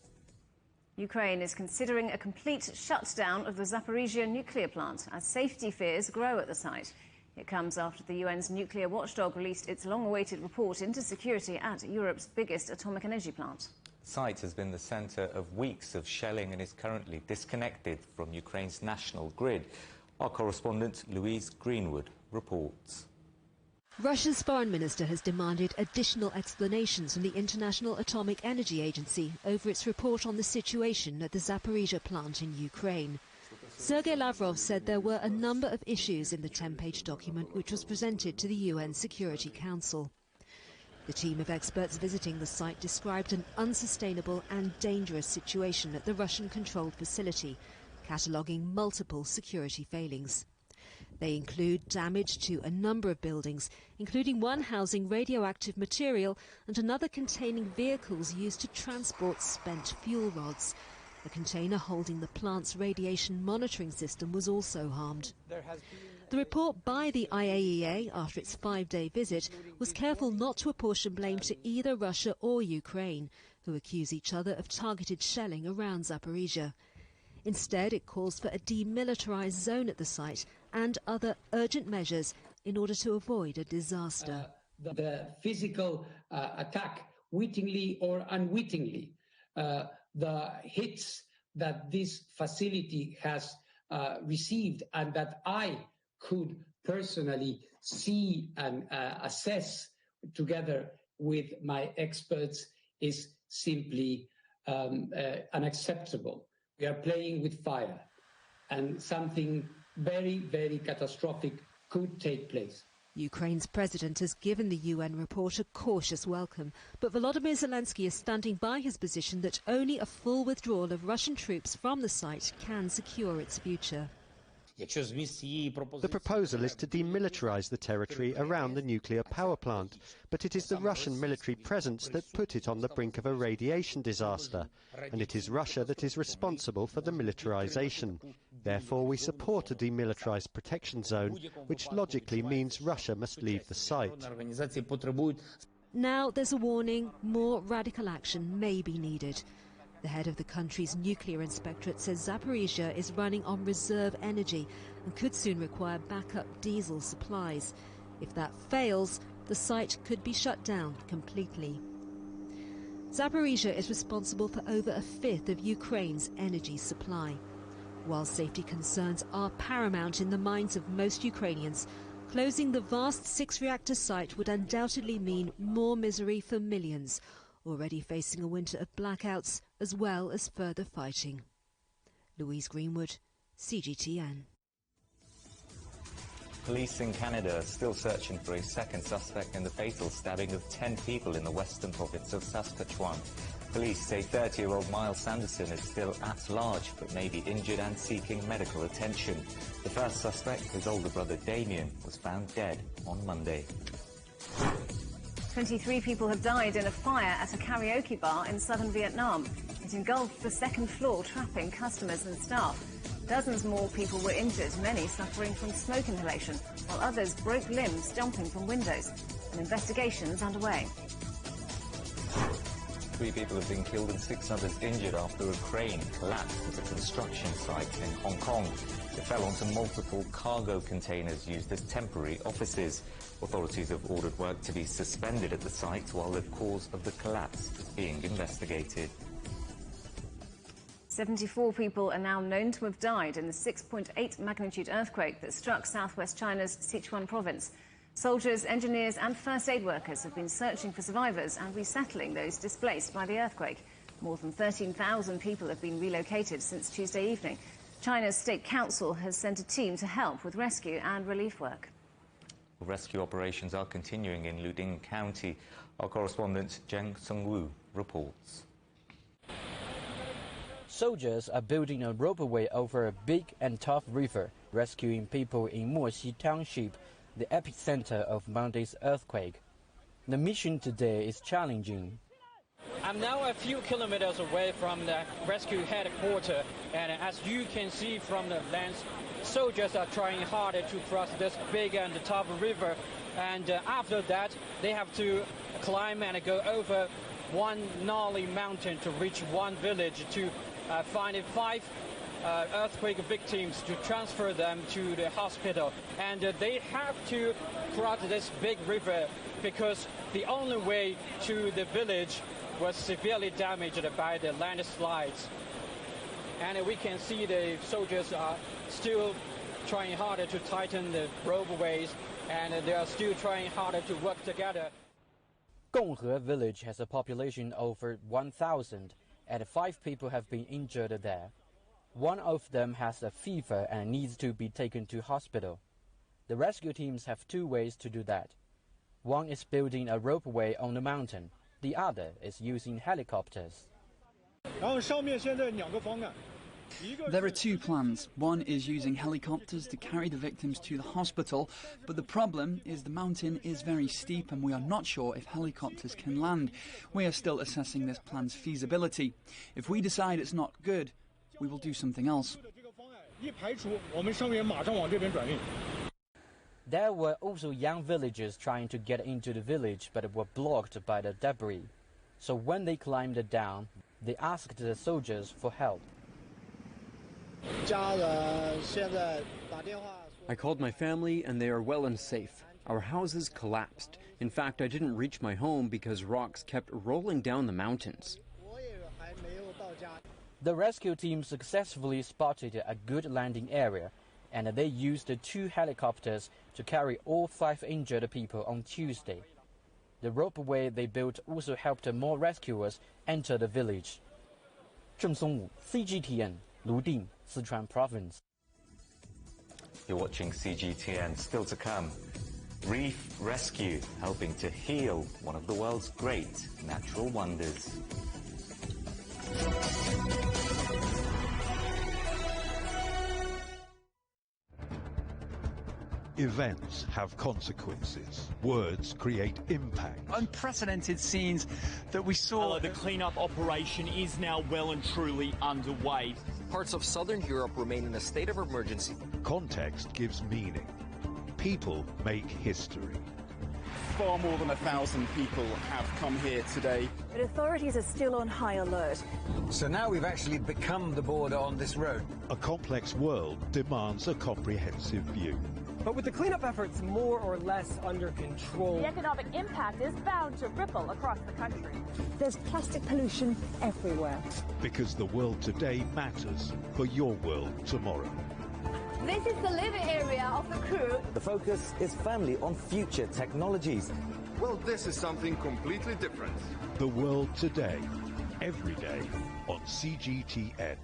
Ukraine is considering a complete shutdown of the Zaparisia nuclear plant as safety fears grow at the site. It comes after the UN's nuclear watchdog released its long-awaited report into security at Europe's biggest atomic energy plant. The site has been the centre of weeks of shelling and is currently disconnected from Ukraine's national grid. Our correspondent Louise Greenwood reports. Russia's foreign minister has demanded additional explanations from the International Atomic Energy Agency over its report on the situation at the Zaparisia plant in Ukraine. Sergei Lavrov said there were a number of issues in the 10-page document which was presented to the UN Security Council. The team of experts visiting the site described an unsustainable and dangerous situation at the Russian-controlled facility, cataloguing multiple security failings. They include damage to a number of buildings, including one housing radioactive material and another containing vehicles used to transport spent fuel rods. The container holding the plant's radiation monitoring system was also harmed. The report by the IAEA after its 5-day visit was careful not to apportion blame to either Russia or Ukraine, who accuse each other of targeted shelling around Zaporizhia. Instead, it calls for a demilitarized zone at the site and other urgent measures in order to avoid a disaster. The physical attack, wittingly or unwittingly, the hits that this facility has received and that I could personally see and assess together with my experts is simply unacceptable. We are playing with fire and something very, very catastrophic could take place. Ukraine's president has given the UN report a cautious welcome, but Volodymyr Zelensky is standing by his position that only a full withdrawal of Russian troops from the site can secure its future. The proposal is to demilitarize the territory around the nuclear power plant, but it is the Russian military presence that put it on the brink of a radiation disaster, and it is Russia that is responsible for the militarization. Therefore, we support a demilitarized protection zone, which logically means Russia must leave the site. Now there's a warning: more radical action may be needed. The head of the country's nuclear inspectorate says Zaporizhia is running on reserve energy and could soon require backup diesel supplies. If that fails, the site could be shut down completely. Zaparisia is responsible for over a fifth of Ukraine's energy supply. While safety concerns are paramount in the minds of most Ukrainians, closing the vast 6-reactor site would undoubtedly mean more misery for millions, already facing a winter of blackouts as well as further fighting. Louise Greenwood, CGTN. Police in Canada are still searching for a second suspect in the fatal stabbing of 10 people in the western province of Saskatchewan. Police say 30-year-old Miles Sanderson is still at large, but may be injured and seeking medical attention. The first suspect, his older brother Damien, was found dead on Monday. 23 people have died in a fire at a karaoke bar in southern Vietnam. It engulfed the second floor, trapping customers and staff. Dozens more people were injured, many suffering from smoke inhalation, while others broke limbs jumping from windows. An investigation is underway. 3 people have been killed and 6 others injured after a crane collapsed at a construction site in Hong Kong. It fell onto multiple cargo containers used as temporary offices. Authorities have ordered work to be suspended at the site while the cause of the collapse is being investigated. 74 people are now known to have died in the 6.8 magnitude earthquake that struck southwest China's Sichuan province. Soldiers, engineers and first aid workers have been searching for survivors and resettling those displaced by the earthquake. More than 13,000 people have been relocated since Tuesday evening. China's State Council has sent a team to help with rescue and relief work. Rescue operations are continuing in Luding County. Our correspondent Zheng Sengwu reports. Soldiers are building a roadway over a big and tough river, rescuing people in Moxi Township, the epicenter of Monday's earthquake. The mission today is challenging. I'm now a few kilometers away from the rescue headquarters, and as you can see from the lens, soldiers are trying harder to cross this big and tough river, and after that they have to climb and go over one gnarly mountain to reach one village to find 5 earthquake victims to transfer them to the hospital. And they have to cross this big river because the only way to the village was severely damaged by the landslides. And we can see the soldiers are still trying harder to tighten the roadways, and they are still trying harder to work together. Gonghe village has a population over 1,000, and 5 people have been injured there. One of them has a fever and needs to be taken to hospital. The rescue teams have 2 ways to do that. One is building a roadway on the mountain. The other is using helicopters. There are 2 plans. One is using helicopters to carry the victims to the hospital, but the problem is the mountain is very steep and we are not sure if helicopters can land. We are still assessing this plan's feasibility. If we decide it's not good, we will do something else. There were also young villagers trying to get into the village but were blocked by the debris. So when they climbed down, they asked the soldiers for help. I called my family and they are well and safe. Our houses collapsed. In fact, I didn't reach my home because rocks kept rolling down the mountains. The rescue team successfully spotted a good landing area, and they used 2 helicopters to carry all 5 injured people on Tuesday. The roadway they built also helped more rescuers enter the village. Zheng Songwu, CGTN, Luding, Sichuan Province. You're watching CGTN. Still to come, reef rescue helping to heal one of the world's great natural wonders. Events have consequences. Words create impact. Unprecedented scenes that we saw. The cleanup operation is now well and truly underway. Parts of southern Europe remain in a state of emergency. Context gives meaning. People make history. Far more than 1,000 people have come here today. But authorities are still on high alert. So now we've actually become the border on this road. A complex world demands a comprehensive view. But with the cleanup efforts more or less under control, The economic impact is bound to ripple across the country. There's plastic pollution everywhere. Because the world today matters for your world tomorrow. This is the living area of the crew. The focus is firmly on future technologies. Well, this is something completely different. The world today, every day on CGTN.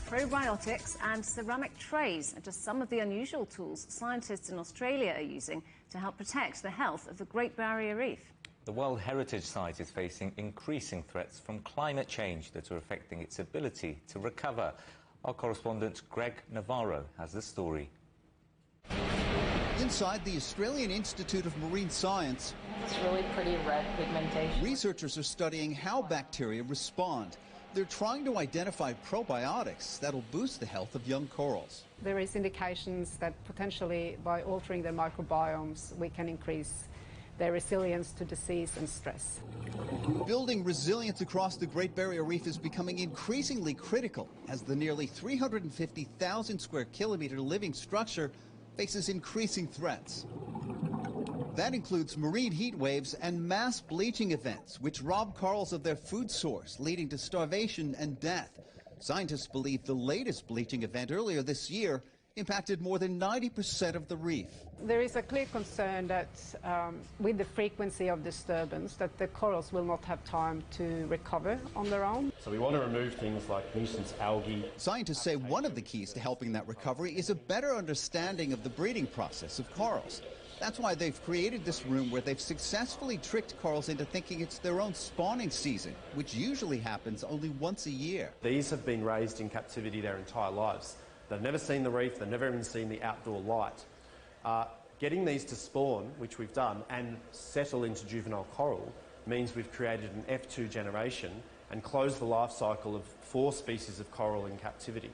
Probiotics and ceramic trays are just some of the unusual tools scientists in Australia are using to help protect the health of the Great Barrier Reef. The World Heritage Site is facing increasing threats from climate change that are affecting its ability to recover. Our correspondent Greg Navarro has the story. Inside the Australian Institute of Marine Science, It's really pretty red pigmentation. researchers are studying how bacteria respond. They're trying to identify probiotics that'll boost the health of young corals. There is indications that potentially by altering their microbiomes, we can increase their resilience to disease and stress. Building resilience across the Great Barrier Reef is becoming increasingly critical as the nearly 350,000 square kilometre living structure faces increasing threats. That includes marine heat waves and mass bleaching events, which rob corals of their food source, leading to starvation and death. Scientists believe the latest bleaching event earlier this year impacted more than 90% of the reef. There is a clear concern that with the frequency of disturbance, that the corals will not have time to recover on their own. So we want to remove things like nuisance algae. Scientists say one of the keys to helping that recovery is a better understanding of the breeding process of corals. That's why they've created this room where they've successfully tricked corals into thinking it's their own spawning season, which usually happens only once a year. These have been raised in captivity their entire lives. They've never seen the reef, they've never even seen the outdoor light. Getting these to spawn, which we've done, and settle into juvenile coral means we've created an F2 generation and closed the life cycle of 4 species of coral in captivity.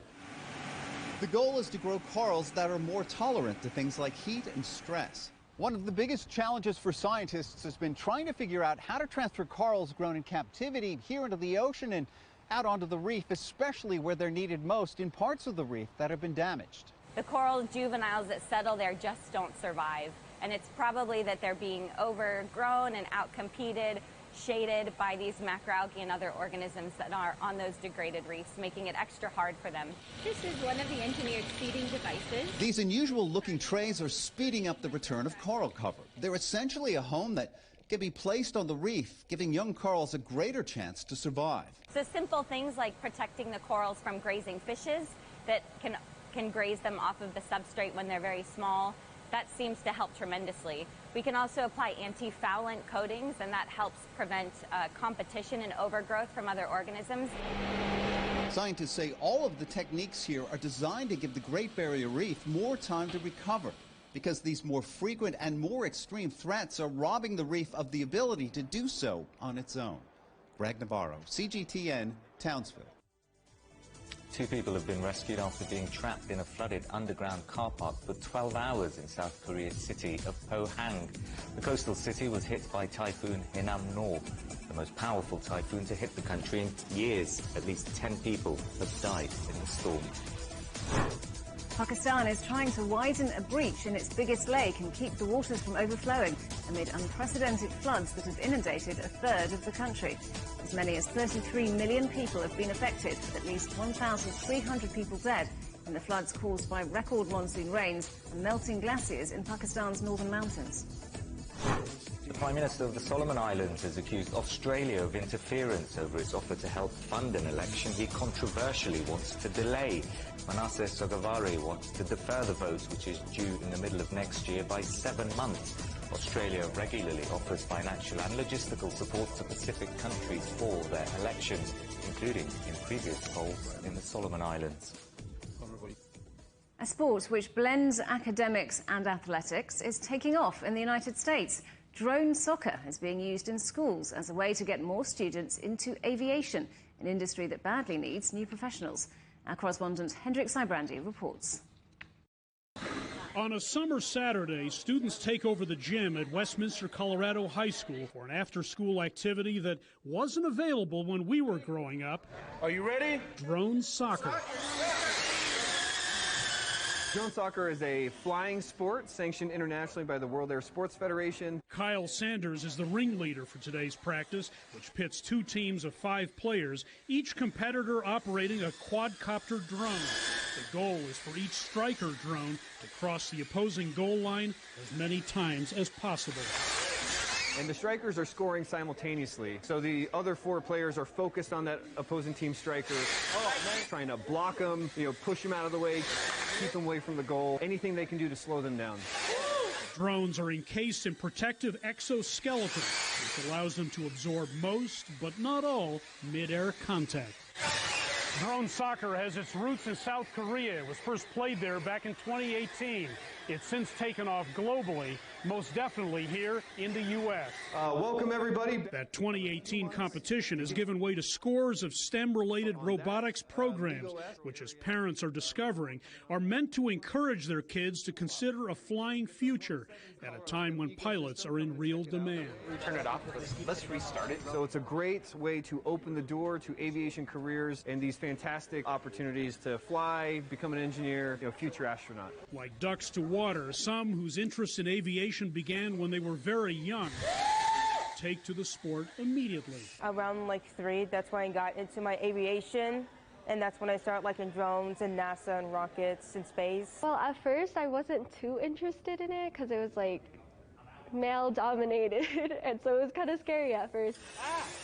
The goal is to grow corals that are more tolerant to things like heat and stress. One of the biggest challenges for scientists has been trying to figure out how to transfer corals grown in captivity here into the ocean and out onto the reef, especially where they're needed most in parts of the reef that have been damaged. The coral juveniles that settle there just don't survive, and it's probably that they're being overgrown and outcompeted, shaded by these macroalgae and other organisms that are on those degraded reefs, making it extra hard for them. This is one of the engineered feeding devices. These unusual-looking trays are speeding up the return of coral cover. They're essentially a home that can be placed on the reef, giving young corals a greater chance to survive. So simple things like protecting the corals from grazing fishes that can graze them off of the substrate when they're very small. That seems to help tremendously. We can also apply anti-foulant coatings, and that helps prevent competition and overgrowth from other organisms. Scientists say all of the techniques here are designed to give the Great Barrier Reef more time to recover, because these more frequent and more extreme threats are robbing the reef of the ability to do so on its own. Greg Navarro, CGTN, Townsville. 2 people have been rescued after being trapped in a flooded underground car park for 12 hours in South Korea's city of Pohang. The coastal city was hit by Typhoon Hinam-no, the most powerful typhoon to hit the country in years. At least 10 people have died in the storm. Pakistan is trying to widen a breach in its biggest lake and keep the waters from overflowing amid unprecedented floods that have inundated a third of the country. As many as 33 million people have been affected, with at least 1,300 people dead in the floods caused by record monsoon rains and melting glaciers in Pakistan's northern mountains. The Prime Minister of the Solomon Islands has accused Australia of interference over its offer to help fund an election he controversially wants to delay. Manasseh Sogavare wants to defer the vote, which is due in the middle of next year, by 7 months. Australia regularly offers financial and logistical support to Pacific countries for their elections, including in previous polls in the Solomon Islands. A sport which blends academics and athletics is taking off in the United States. Drone soccer is being used in schools as a way to get more students into aviation, an industry that badly needs new professionals. Our correspondent Hendrik Sybrandi reports. On a summer Saturday, students take over the gym at Westminster, Colorado High School for an after-school activity that wasn't available when we were growing up. Are you ready? Drone soccer. Drone soccer is a flying sport sanctioned internationally by the World Air Sports Federation. Kyle Sanders is the ringleader for today's practice, which pits 2 teams of 5 players, each competitor operating a quadcopter drone. The goal is for each striker drone to cross the opposing goal line as many times as possible. And the strikers are scoring simultaneously. So the other 4 players are focused on that opposing team striker, trying to block them, push them out of the way, keep them away from the goal, anything they can do to slow them down. Drones are encased in protective exoskeleton, which allows them to absorb most, but not all, mid-air contact. Drone soccer has its roots in South Korea. It was first played there back in 2018. It's since taken off globally, most definitely here in the U.S. Welcome, everybody. That 2018 competition has given way to scores of STEM-related robotics programs, which, as parents are discovering, are meant to encourage their kids to consider a flying future at a time when pilots are in real demand. Turn it off. Let's restart it. So it's a great way to open the door to aviation careers and these fantastic opportunities to fly, become an engineer, future astronaut. Like ducks to water, some whose interest in aviation began when they were very young take to the sport immediately. Around 3, that's when I got into my aviation, and that's when I started liking drones and NASA and rockets and space. Well, at first I wasn't too interested in it because it was male dominated and so it was kind of scary at first.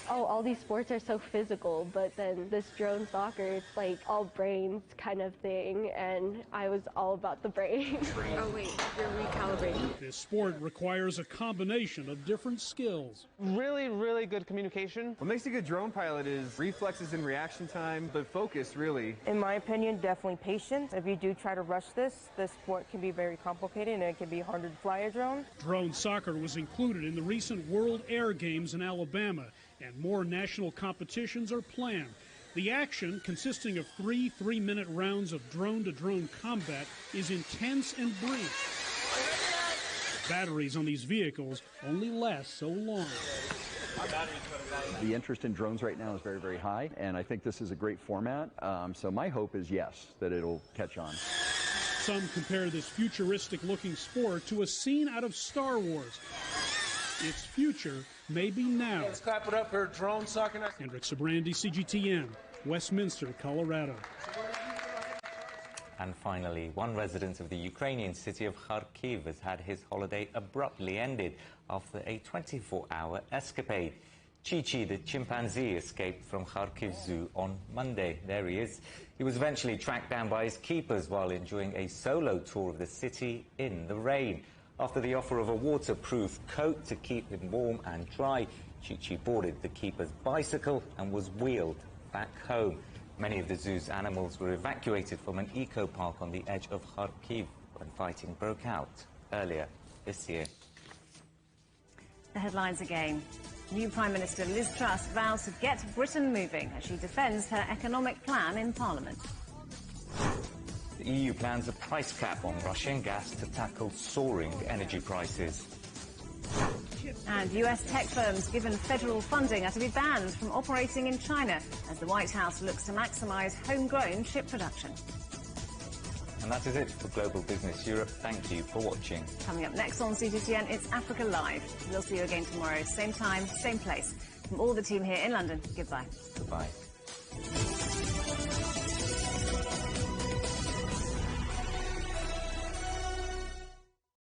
Oh, all these sports are so physical, but then this drone soccer, it's all brains kind of thing, and I was all about the brain. Oh wait, you're recalibrating. This sport requires a combination of different skills. Really, really good communication. What makes a good drone pilot is reflexes and reaction time, but focus, really. In my opinion, definitely patience. If you do try to rush this sport can be very complicated and it can be hard to fly a drone. Drone soccer was included in the recent World Air Games in Alabama, and more national competitions are planned. The action, consisting of 3 3-minute rounds of drone-to-drone combat, is intense and brief. The batteries on these vehicles only last so long. The interest in drones right now is very, very high, and I think this is a great format. So my hope is, yes, that it'll catch on. Some compare this futuristic-looking sport to a scene out of Star Wars. Its future may be now. Let's clap it up for drone soccer. Hendrik Sybrandi, CGTN, Westminster, Colorado. And finally, one resident of the Ukrainian city of Kharkiv has had his holiday abruptly ended after a 24-hour escapade. Chi-Chi, the chimpanzee, escaped from Kharkiv Zoo on Monday. There he is. He was eventually tracked down by his keepers while enjoying a solo tour of the city in the rain. After the offer of a waterproof coat to keep him warm and dry, Chi-Chi boarded the keeper's bicycle and was wheeled back home. Many of the zoo's animals were evacuated from an eco-park on the edge of Kharkiv when fighting broke out earlier this year. The headlines again. New Prime Minister Liz Truss vows to get Britain moving as she defends her economic plan in Parliament. The EU plans a price cap on Russian gas to tackle soaring energy prices. And US tech firms given federal funding are to be banned from operating in China as the White House looks to maximise homegrown chip production. And that is it for Global Business Europe. Thank you for watching. Coming up next on CGTN, it's Africa Live. We'll see you again tomorrow, same time, same place. From all the team here in London, goodbye. Goodbye.